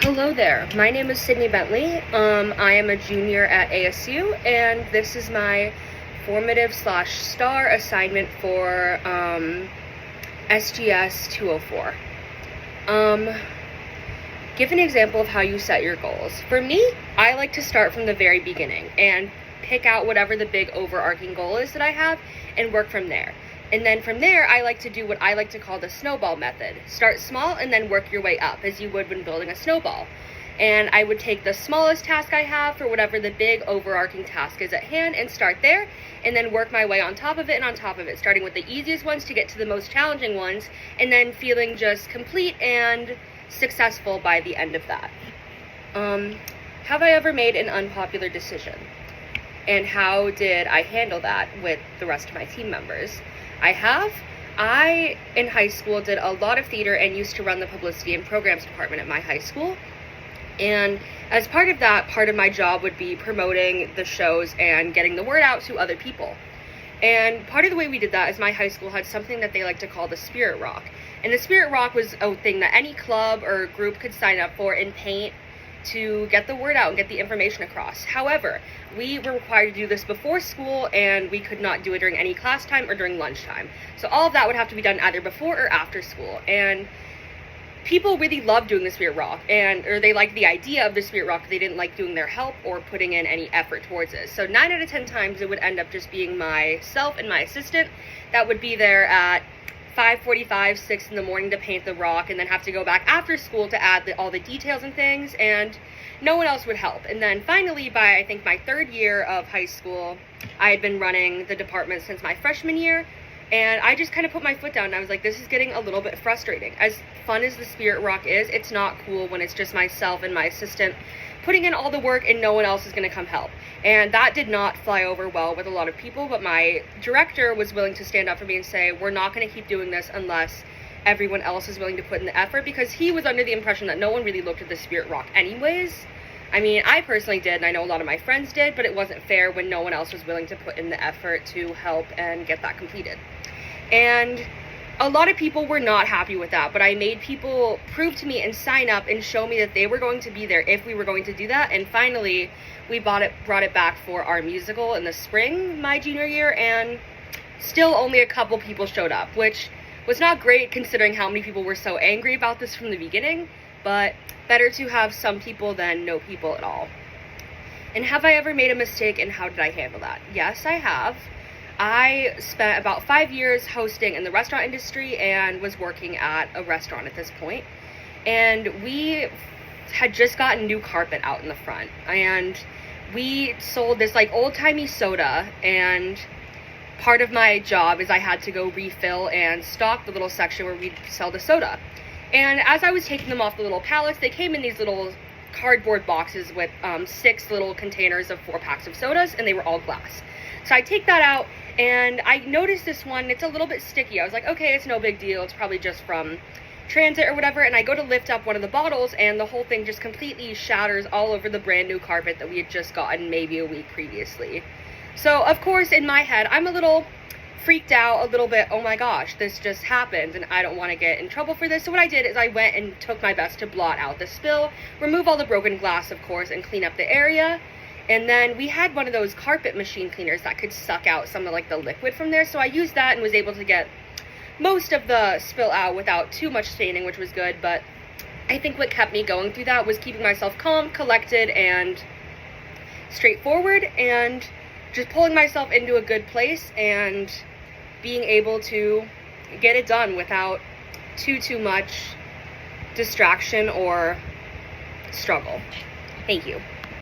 Hello there, my name is Sydney Bentley. I am a junior at ASU, and this is my formative / star assignment for SGS 204. Give an example of how you set your goals. For me, I like to start from the very beginning and pick out whatever the big overarching goal is that I have and work from there. And then from there, I like to do what I like to call the snowball method. Start small and then work your way up as you would when building a snowball. And I would take the smallest task I have for whatever the big overarching task is at hand and start there, and then work my way on top of it and on top of it, starting with the easiest ones to get to the most challenging ones, and then feeling just complete and successful by the end of that. Have I ever made an unpopular decision? And how did I handle that with the rest of my team members? I have. I, in high school, did a lot of theater and used to run the publicity and programs department at my high school. And as part of that, part of my job would be promoting the shows and getting the word out to other people. And part of the way we did that is my high school had something that they like to call the Spirit Rock. And the Spirit Rock was a thing that any club or group could sign up for and paint to get the word out and get the information across. However, we were required to do this before school, and we could not do it during any class time or during lunchtime. So all of that would have to be done either before or after school. And people really loved doing the Spirit Rock, or they liked the idea of the Spirit Rock, but they didn't like doing their help or putting in any effort towards it. So 9 out of 10 times it would end up just being myself and my assistant that would be there at 5:45, 6 in the morning to paint the rock, and then have to go back after school to add all the details and things, and no one else would help. And then finally, by I think my 3rd year of high school, I had been running the department since my freshman year, and I just kind of put my foot down, and I was like, this is getting a little bit frustrating. As fun as the Spirit Rock is, it's not cool when it's just myself and my assistant putting in all the work and no one else is going to come help. And that did not fly over well with a lot of people, but my director was willing to stand up for me and say, we're not going to keep doing this unless everyone else is willing to put in the effort, because he was under the impression that no one really looked at the Spirit Rock anyways. I mean, I personally did, and I know a lot of my friends did, but it wasn't fair when no one else was willing to put in the effort to help and get that completed. And a lot of people were not happy with that, but I made people prove to me and sign up and show me that they were going to be there if we were going to do that. And finally, we brought it back for our musical in the spring, my junior year, and still only a couple people showed up, which was not great considering how many people were so angry about this from the beginning, but better to have some people than no people at all. And have I ever made a mistake, and how did I handle that? Yes, I have. I spent about 5 years hosting in the restaurant industry and was working at a restaurant at this point. And we had just gotten new carpet out in the front. And we sold this like old-timey soda, and part of my job is I had to go refill and stock the little section where we'd sell the soda. And as I was taking them off the little pallets, they came in these little cardboard boxes with 6 little containers of 4 packs of sodas, and they were all glass. So I take that out, and I noticed this one, it's a little bit sticky. I was like, okay, it's no big deal. It's probably just from transit or whatever. And I go to lift up one of the bottles, and the whole thing just completely shatters all over the brand new carpet that we had just gotten maybe a week previously. So, of course, in my head, I'm a little freaked out, a little bit, oh my gosh, this just happened, and I don't want to get in trouble for this. So what I did is I went and took my best to blot out the spill, remove all the broken glass, of course, and clean up the area. And then we had one of those carpet machine cleaners that could suck out some of like the liquid from there. So I used that and was able to get most of the spill out without too much staining, which was good. But I think what kept me going through that was keeping myself calm, collected, and straightforward, and just pulling myself into a good place and being able to get it done without too much distraction or struggle. Thank you.